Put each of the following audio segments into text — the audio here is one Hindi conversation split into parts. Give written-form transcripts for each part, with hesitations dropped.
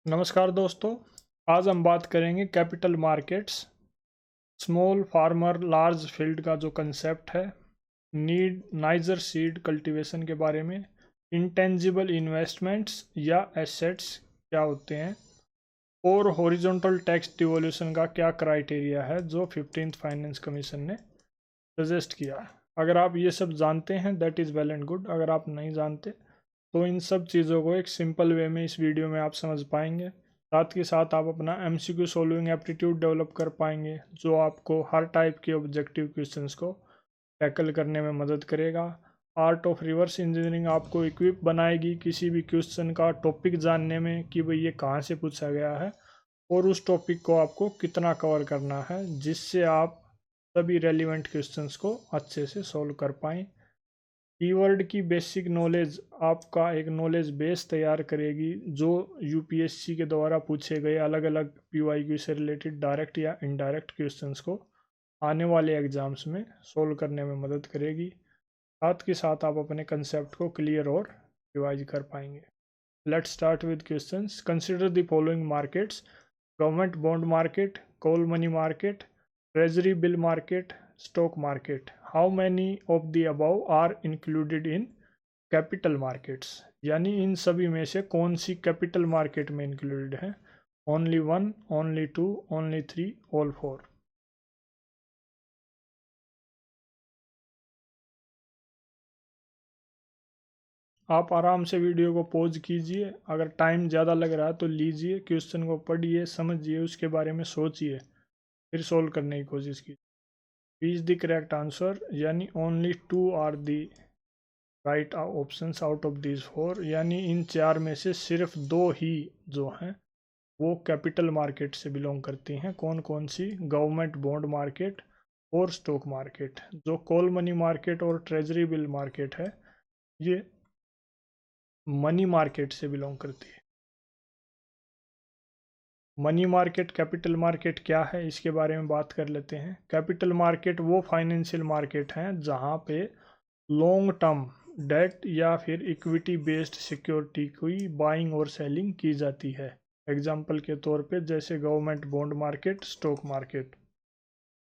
नमस्कार दोस्तों। आज हम बात करेंगे capital markets, small farmer large field का जो कंसेप्ट है, नीड नाइजर सीड कल्टीवेशन के बारे में, इंटेंजिबल इन्वेस्टमेंट्स या एसेट्स क्या होते हैं, और हॉरिजॉन्टल टैक्स डिवोल्यूशन का क्या क्राइटेरिया है जो 15th फाइनेंस कमीशन ने सजेस्ट किया है। अगर आप ये सब जानते हैं that is well and good. अगर आप नहीं जानते तो इन सब चीज़ों को एक सिंपल वे में इस वीडियो में आप समझ पाएंगे। साथ के साथ आप अपना एमसीक्यू सॉल्विंग एप्टीट्यूड डेवलप कर पाएंगे जो आपको हर टाइप के ऑब्जेक्टिव क्वेश्चंस को टैकल करने में मदद करेगा। आर्ट ऑफ रिवर्स इंजीनियरिंग आपको इक्विप बनाएगी किसी भी क्वेश्चन का टॉपिक जानने में कि भाई ये कहाँ से पूछा गया है और उस टॉपिक को आपको कितना कवर करना है, जिससे आप सभी रेलिवेंट क्वेश्चंस को अच्छे से सॉल्व कर पाएँ। कीवर्ड की बेसिक नॉलेज आपका एक नॉलेज बेस तैयार करेगी जो यूपीएससी के द्वारा पूछे गए अलग अलग पीवाईक्यू से रिलेटेड डायरेक्ट या इनडायरेक्ट क्वेश्चंस को आने वाले एग्जाम्स में सोल्व करने में मदद करेगी। साथ के साथ आप अपने कंसेप्ट को क्लियर और रिवाइज कर पाएंगे। Let's start with questions. Consider the following markets: government bond market, call money market, treasury bill market, stock market. How many of the above are included in capital markets? यानी इन सभी में से कौन सी कैपिटल मार्केट में इंक्लूडेड है? Only one, only two, only three, all four. आप आराम से वीडियो को पॉज कीजिए। अगर टाइम ज़्यादा लग रहा है तो लीजिए, क्वेश्चन को पढ़िए, समझिए, उसके बारे में सोचिए, फिर सोल्व करने की कोशिश कीजिए। इज द करेक्ट आंसर, यानी only two are the right options out of this four, यानी इन चार में से सिर्फ दो ही जो हैं वो कैपिटल मार्केट से बिलोंग करती हैं। कौन कौन सी? गवर्नमेंट बॉन्ड मार्केट और स्टॉक मार्केट। जो कॉल मनी मार्केट और ट्रेजरी बिल मार्केट है ये मनी मार्केट से बिलोंग करती है। मनी मार्केट कैपिटल मार्केट क्या है इसके बारे में बात कर लेते हैं। कैपिटल मार्केट वो फाइनेंशियल मार्केट हैं जहां पे लॉन्ग टर्म डेट या फिर इक्विटी बेस्ड सिक्योरिटी की बाइंग और सेलिंग की जाती है। एग्जाम्पल के तौर पे जैसे government bond market, stock market.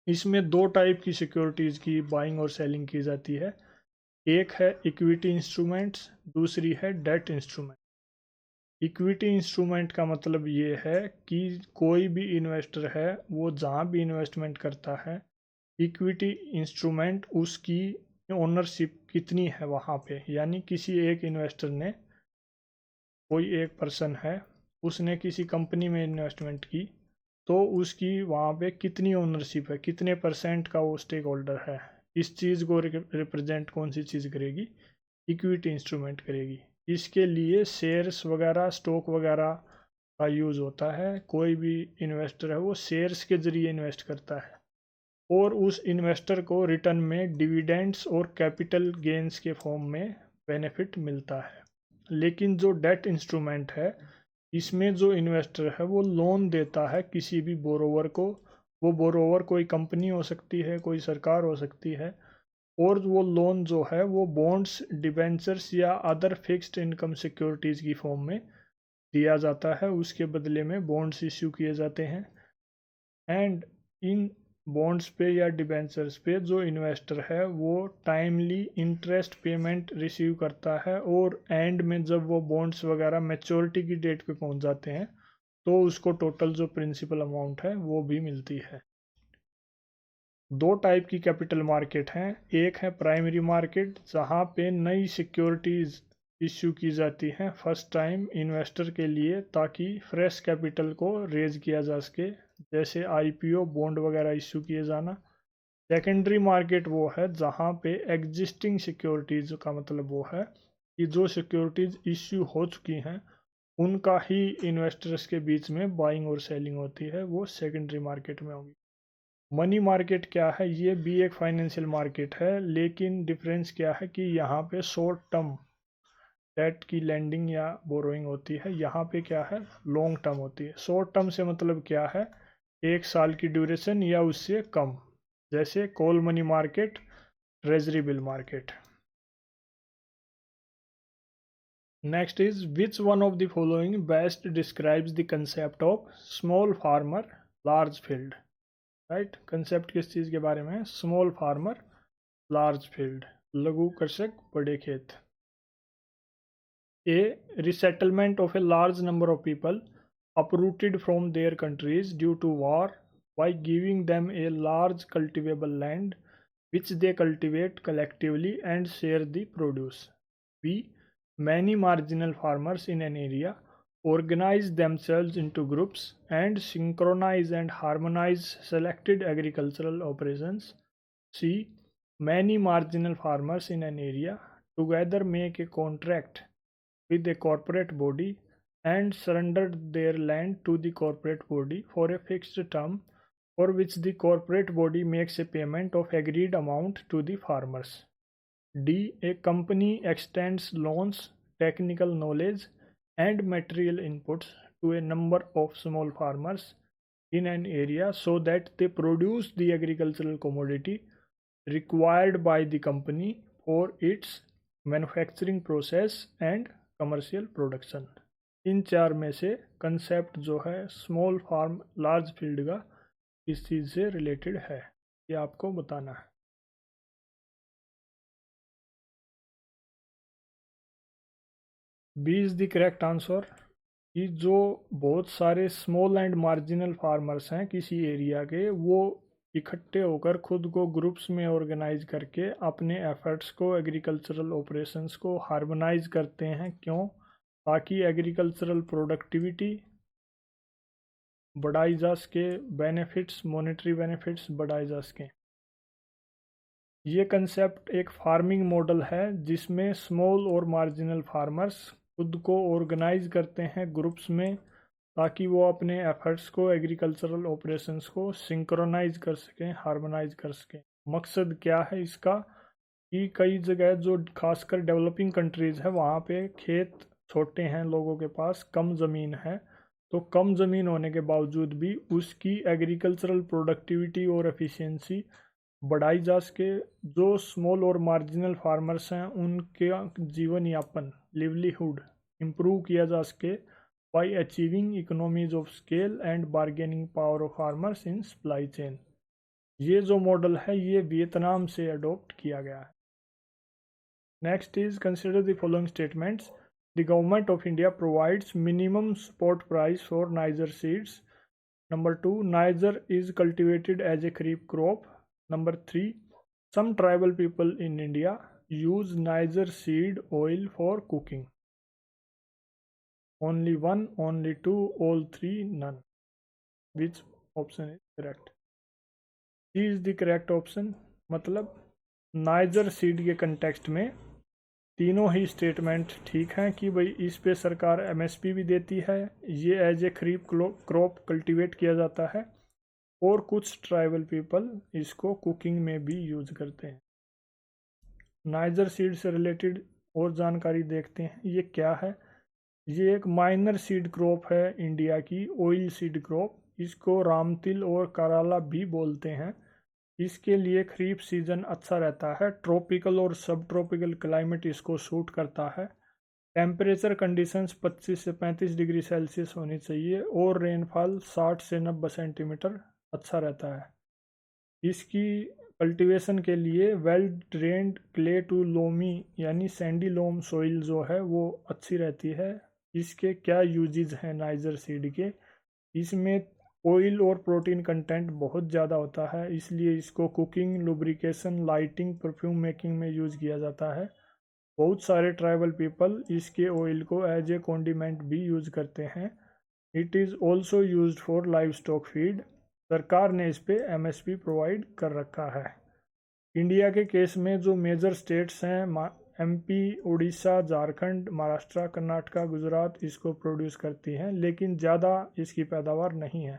इसमें दो टाइप की सिक्योरिटीज़ की बाइंग और सेलिंग की जाती है। एक है इक्विटी इंस्ट्रूमेंट्स, दूसरी है डेट इंस्ट्रूमेंट। इक्विटी इंस्ट्रूमेंट का मतलब ये है कि कोई भी इन्वेस्टर है वो जहाँ भी इन्वेस्टमेंट करता है, इक्विटी इंस्ट्रूमेंट उसकी ओनरशिप कितनी है वहाँ पे, यानी किसी एक इन्वेस्टर ने, कोई एक पर्सन है, उसने किसी कंपनी में इन्वेस्टमेंट की तो उसकी वहाँ पे कितनी ओनरशिप है, कितने परसेंट का वो स्टेक होल्डर है, इस चीज़ को रिप्रेजेंट कौन सी चीज़ करेगी? इक्विटी इंस्ट्रूमेंट करेगी। इसके लिए शेयर्स वगैरह, स्टॉक वगैरह का यूज़ होता है। कोई भी इन्वेस्टर है वो शेयर्स के ज़रिए इन्वेस्ट करता है और उस इन्वेस्टर को रिटर्न में डिविडेंड्स और कैपिटल गेंस के फॉर्म में बेनिफिट मिलता है। लेकिन जो डेट इंस्ट्रूमेंट है इसमें जो इन्वेस्टर है वो लोन देता है किसी भी बोरोवर को। वो बोरोवर कोई कंपनी हो सकती है, कोई सरकार हो सकती है, और वो लोन जो है वो बॉन्ड्स, डिबेंचर्स या अदर फिक्स्ड इनकम सिक्योरिटीज़ की फॉर्म में दिया जाता है। उसके बदले में बॉन्ड्स इश्यू किए जाते हैं एंड इन बॉन्ड्स पे या डिबेंचर्स पे जो इन्वेस्टर है वो टाइमली इंटरेस्ट पेमेंट रिसीव करता है और एंड में जब वो बॉन्ड्स वगैरह मैच्योरिटी की डेट पे पहुंच जाते हैं तो उसको टोटल जो प्रिंसिपल अमाउंट है वो भी मिलती है। दो टाइप की कैपिटल मार्केट हैं। एक है प्राइमरी मार्केट जहां पे नई सिक्योरिटीज़ इश्यू की जाती हैं फर्स्ट टाइम इन्वेस्टर के लिए ताकि फ्रेश कैपिटल को रेज किया जा सके, जैसे आईपीओ, बॉन्ड वगैरह इश्यू किए जाना। सेकेंडरी मार्केट वो है जहां पे एग्जिस्टिंग सिक्योरिटीज़ का मतलब वो है कि जो सिक्योरिटीज़ इश्यू हो चुकी हैं उनका ही इन्वेस्टर्स के बीच में बाइंग और सेलिंग होती है, वो सेकेंडरी मार्केट में होगी। मनी मार्केट क्या है? ये भी एक फाइनेंशियल मार्केट है, लेकिन डिफरेंस क्या है कि यहाँ पे शॉर्ट टर्म डेट की लैंडिंग या बोरोइंग होती है, यहाँ पे क्या है, लॉन्ग टर्म होती है। शॉर्ट टर्म से मतलब क्या है? एक साल की ड्यूरेशन या उससे कम, जैसे call money market, treasury bill market. Next is, which one of the following best describes the concept of small farmer large field? Right, concept किस चीज़ के बारे में है? स्मॉल फार्मर लार्ज फील्ड, लघु कृषक बड़े खेत। A. Resettlement of a large number of people uprooted from their countries due to war by giving them a large cultivable land which they cultivate collectively and share the produce. B. Many marginal farmers in an area organize themselves into groups and synchronize and harmonize selected agricultural operations. C. Many marginal farmers in an area together make a contract with a corporate body and surrendered their land to the corporate body for a fixed term for which the corporate body makes a payment of agreed amount to the farmers. D. A company extends loans, technical knowledge, and material inputs to a number of small farmers in an area so that they produce the agricultural commodity required by the company for its manufacturing process and commercial production. इन चार में से कंसेप्ट जो है स्मॉल फार्म लार्ज फील्ड का किस चीज़ से रिलेटेड है, ये आपको बताना है। B is the correct answer. कि जो बहुत सारे स्मॉल एंड मार्जिनल फार्मर्स हैं किसी एरिया के, वो इकट्ठे होकर खुद को ग्रुप्स में ऑर्गेनाइज करके अपने एफर्ट्स को, एग्रीकल्चरल ऑपरेशंस को हार्मोनाइज करते हैं। क्यों? ताकि एग्रीकल्चरल प्रोडक्टिविटी बढ़ाई जा सके, बेनिफिट्स, मॉनेटरी बेनिफिट्स बढ़ाए जा सकें। ये कंसेप्ट एक फार्मिंग मॉडल है जिसमें स्मॉल और मार्जिनल फार्मर्स खुद को ऑर्गेनाइज करते हैं ग्रुप्स में ताकि वो अपने एफर्ट्स को, एग्रीकल्चरल ऑपरेशंस को सिंक्रोनाइज कर सकें, हार्मोनाइज कर सकें। मकसद क्या है इसका? कि कई जगह जो खासकर डेवलपिंग कंट्रीज़ है वहाँ पे खेत छोटे हैं, लोगों के पास कम ज़मीन है, तो कम ज़मीन होने के बावजूद भी उसकी एग्रीकल्चरल प्रोडक्टिविटी और एफिशिएंसी बढ़ाई जा सके। जो स्मॉल और मार्जिनल फार्मर्स हैं उनके जीवन यापन, लिवलीहुड इम्प्रूव किया जा सके by achieving economies of scale and bargaining power of farmers in supply chain. ये जो मॉडल है ये वियतनाम से अडोप्ट किया गया है। Next is, consider the following statements. The government of India provides minimum support price for niger seeds. Number 2, Niger is cultivated as a kharif crop. Number 3, some tribal people in India use Niger seed oil for cooking. Only one, only two, all three, none. Which option is correct? C is the correct option. मतलब नाइजर सीड के कंटेक्स्ट में तीनों ही स्टेटमेंट ठीक हैं कि भाई इस पे सरकार एमएसपी भी देती है, ये as a kharif crop cultivate किया जाता है, और कुछ ट्राइबल पीपल इसको कुकिंग में भी यूज करते हैं। नाइजर सीड से रिलेटेड और जानकारी देखते हैं, ये क्या है। ये एक माइनर सीड क्रॉप है इंडिया की, ऑयल सीड क्रॉप। इसको रामतिल और कराला भी बोलते हैं। इसके लिए खरीफ सीजन अच्छा रहता है, ट्रॉपिकल और सब ट्रॉपिकल क्लाइमेट इसको सूट करता है। टेम्परेचर कंडीशंस 25 से 35 डिग्री सेल्सियस होनी चाहिए और रेनफॉल 60 से 90 सेंटीमीटर अच्छा रहता है। इसकी कल्टीवेशन के लिए well drained clay to loamy यानी सैंडी लोम सॉइल जो है वो अच्छी रहती है। इसके क्या यूजेज हैं नाइजर सीड के? इसमें ऑयल और प्रोटीन कंटेंट बहुत ज़्यादा होता है, इसलिए इसको cooking, lubrication, lighting, perfume making में यूज़ किया जाता है। बहुत सारे ट्राइबल पीपल इसके ऑयल को एज ए कॉन्डिमेंट भी यूज़ करते हैं। It is also used for live stock feed. सरकार ने इस पे एमएसपी प्रोवाइड कर रखा है। इंडिया के केस में जो मेजर स्टेट्स हैं एमपी, उड़ीसा, झारखंड, महाराष्ट्र, कर्नाटका, गुजरात इसको प्रोड्यूस करती हैं, लेकिन ज़्यादा इसकी पैदावार नहीं है।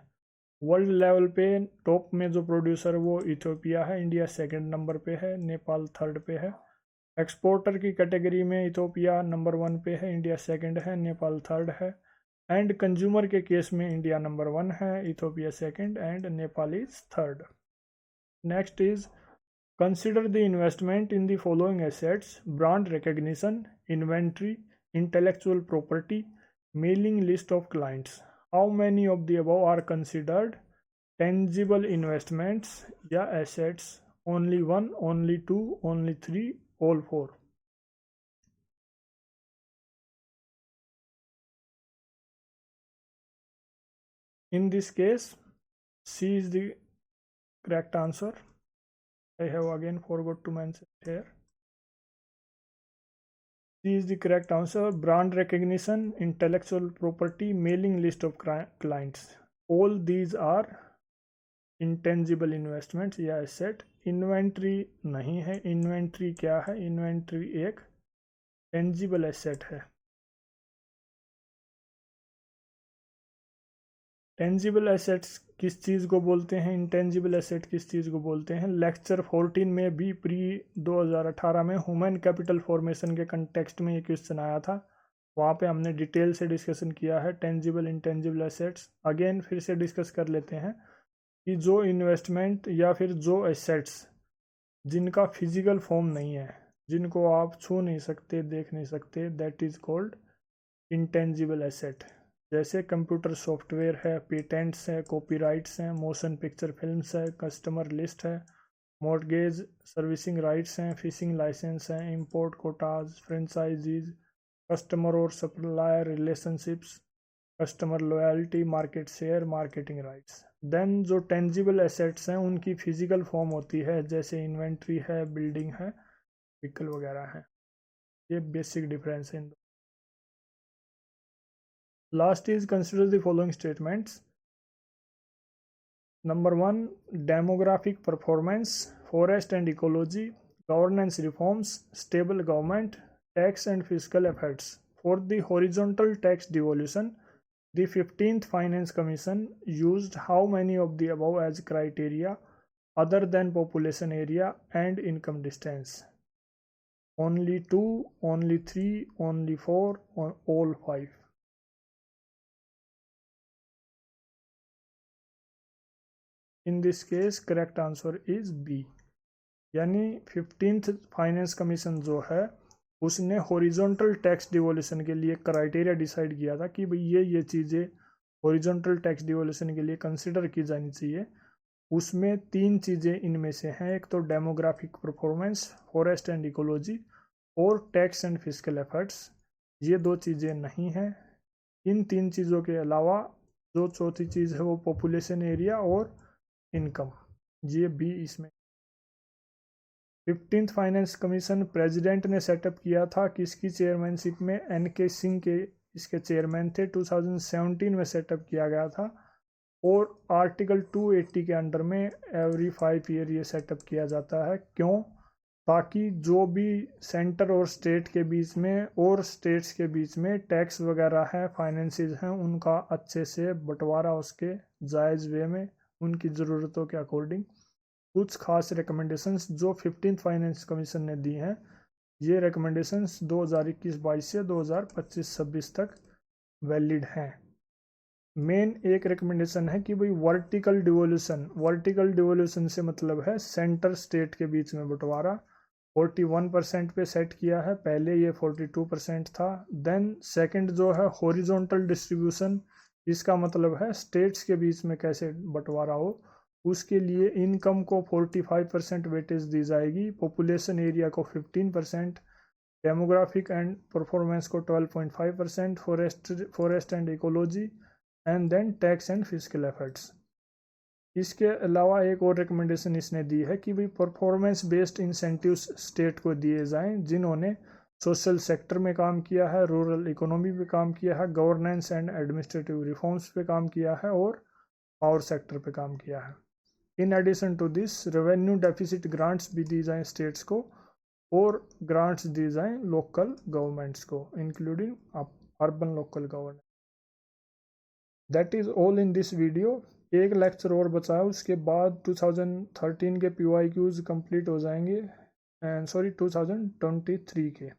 वर्ल्ड लेवल पे टॉप में जो प्रोड्यूसर वो इथोपिया है, इंडिया सेकंड नंबर पे है, नेपाल थर्ड पे है। एक्सपोर्टर की कैटेगरी में इथोपिया नंबर 1 पे है, इंडिया सेकंड है, नेपाल थर्ड है। एंड कंज्यूमर के केस में इंडिया नंबर 1 है, Ethiopia second and Nepal is third. Next is, consider the investment in the following assets: brand recognition, inventory, intellectual property, mailing list of clients. How many of the above are considered tangible investments या assets? Only one, only two, only three, all four. In this case, C is the correct answer. I have again forgot to mention here. C is the correct answer. Brand recognition, intellectual property, mailing list of clients. All these are intangible investments या asset. Inventory नहीं है. Inventory क्या है? Inventory एक tangible asset है. टेंजिबल एसेट्स किस चीज़ को बोलते हैं? इंटेंजिबल एसेट किस चीज़ को बोलते हैं? लेक्चर 14 में भी प्री 2018 में ह्यूमन कैपिटल फॉर्मेशन के कंटेक्स्ट में ये क्वेश्चन आया था. वहाँ पे हमने डिटेल से डिस्कशन किया है टेंजिबल इंटेंजिबल एसेट्स. अगेन फिर से डिस्कस कर लेते हैं कि जो इन्वेस्टमेंट या फिर जो एसेट्स जिनका फिजिकल फॉर्म नहीं है, जिनको आप छू नहीं सकते, देख नहीं सकते, that is called intangible asset. जैसे कंप्यूटर सॉफ्टवेयर है, पेटेंट्स है, कॉपीराइट्स हैं, मोशन पिक्चर फिल्म्स है, कस्टमर लिस्ट है, मॉर्गेज सर्विसिंग राइट्स हैं, फिशिंग लाइसेंस हैं, इंपोर्ट कोटाज, फ्रेंचाइजीज, कस्टमर और supplier relationships, customer loyalty, market share, marketing rights. Then जो टेंजिबल एसेट्स हैं उनकी फिजिकल फॉर्म होती है, जैसे इन्वेंट्री है, बिल्डिंग है, व्हीकल वगैरह है. ये बेसिक डिफरेंस है इन. Last is consider the following statements. Number 1, demographic performance, forest and ecology, governance reforms, stable government, tax and fiscal efforts. For the horizontal tax devolution, the 15th Finance Commission used how many of the above as criteria other than population area and income distance? Only 2, only 3, only 4, or all 5? In this case correct answer is B. यानी 15th फाइनेंस कमीशन जो है उसने हॉरिजॉन्टल टैक्स डिवोल्यूशन के लिए क्राइटेरिया डिसाइड किया था कि भाई ये चीज़ें हॉरिजॉन्टल टैक्स डिवोल्यूशन के लिए कंसिडर की जानी चाहिए. उसमें 3 चीज़ें इनमें से हैं. एक तो demographic performance, forest and ecology और टैक्स एंड फिस्कल एफर्ट्स. ये 2 चीज़ें नहीं हैं. इन 3 चीज़ों के अलावा जो चौथी चीज़ है वो पॉपुलेशन एरिया और इनकम, ये भी इसमें. 15th फाइनेंस कमीशन प्रेसिडेंट ने सेटअप किया था किसकी चेयरमैनशिप में? NK सिंह के इसके चेयरमैन थे. 2017 में सेटअप किया गया था और आर्टिकल 280 के अंडर में एवरी 5 ईयर ये सेटअप किया जाता है. क्यों? ताकि जो भी सेंटर और स्टेट के बीच में और स्टेट्स के बीच में टैक्स वगैरह है, फाइनेंसेस हैं, उनका अच्छे से बंटवारा उसके जायज़ वे में उनकी ज़रूरतों के अकॉर्डिंग. कुछ खास रिकमेंडेशंस जो 15th फाइनेंस कमीशन ने दी हैं, ये रिकमेंडेशंस 2021-22 से 2025-26 तक वैलिड हैं. मेन एक रिकमेंडेशन है कि भाई वर्टिकल डिवोल्यूशन से मतलब है सेंटर स्टेट के बीच में बंटवारा. 41% पे सेट किया है, पहले ये 42% था. देन सेकंड जो है हॉरिजॉन्टल डिस्ट्रीब्यूशन, इसका मतलब है स्टेट्स के बीच में कैसे बंटवारा हो. उसके लिए इनकम को 45% वेटेज दी जाएगी, पॉपुलेशन एरिया को 15%, डेमोग्राफिक एंड परफॉर्मेंस को 12.5%, forest and ecology, and then tax and fiscal efforts. इसके अलावा एक और रिकमेंडेशन इसने दी है कि भाई परफॉर्मेंस बेस्ड इंसेंटिव्स स्टेट को दिए जाएं जिन्होंने सोशल सेक्टर में काम किया है, रूरल इकोनॉमी पे काम किया है, गवर्नेंस एंड एडमिनिस्ट्रेटिव रिफॉर्म्स पे काम किया है और पावर सेक्टर पे काम किया है. In addition to this revenue deficit grants भी दी जाएं स्टेट्स को और ग्रांट्स दी जाएं लोकल गवर्नमेंट्स को, including urban local government. That is all in this video. एक लेक्चर और बचा है, उसके बाद 2013 के PYQs कंप्लीट हो जाएंगे, एंड 2023 के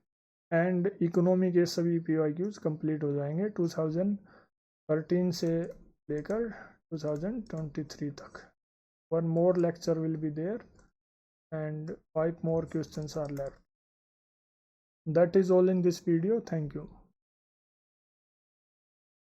एंड इकोनॉमी के सभी PYQs कंप्लीट हो जाएंगे 2013 से लेकर 2023 तक. One more lecture will be there and 5 more questions are left. That is all in this video. Thank you.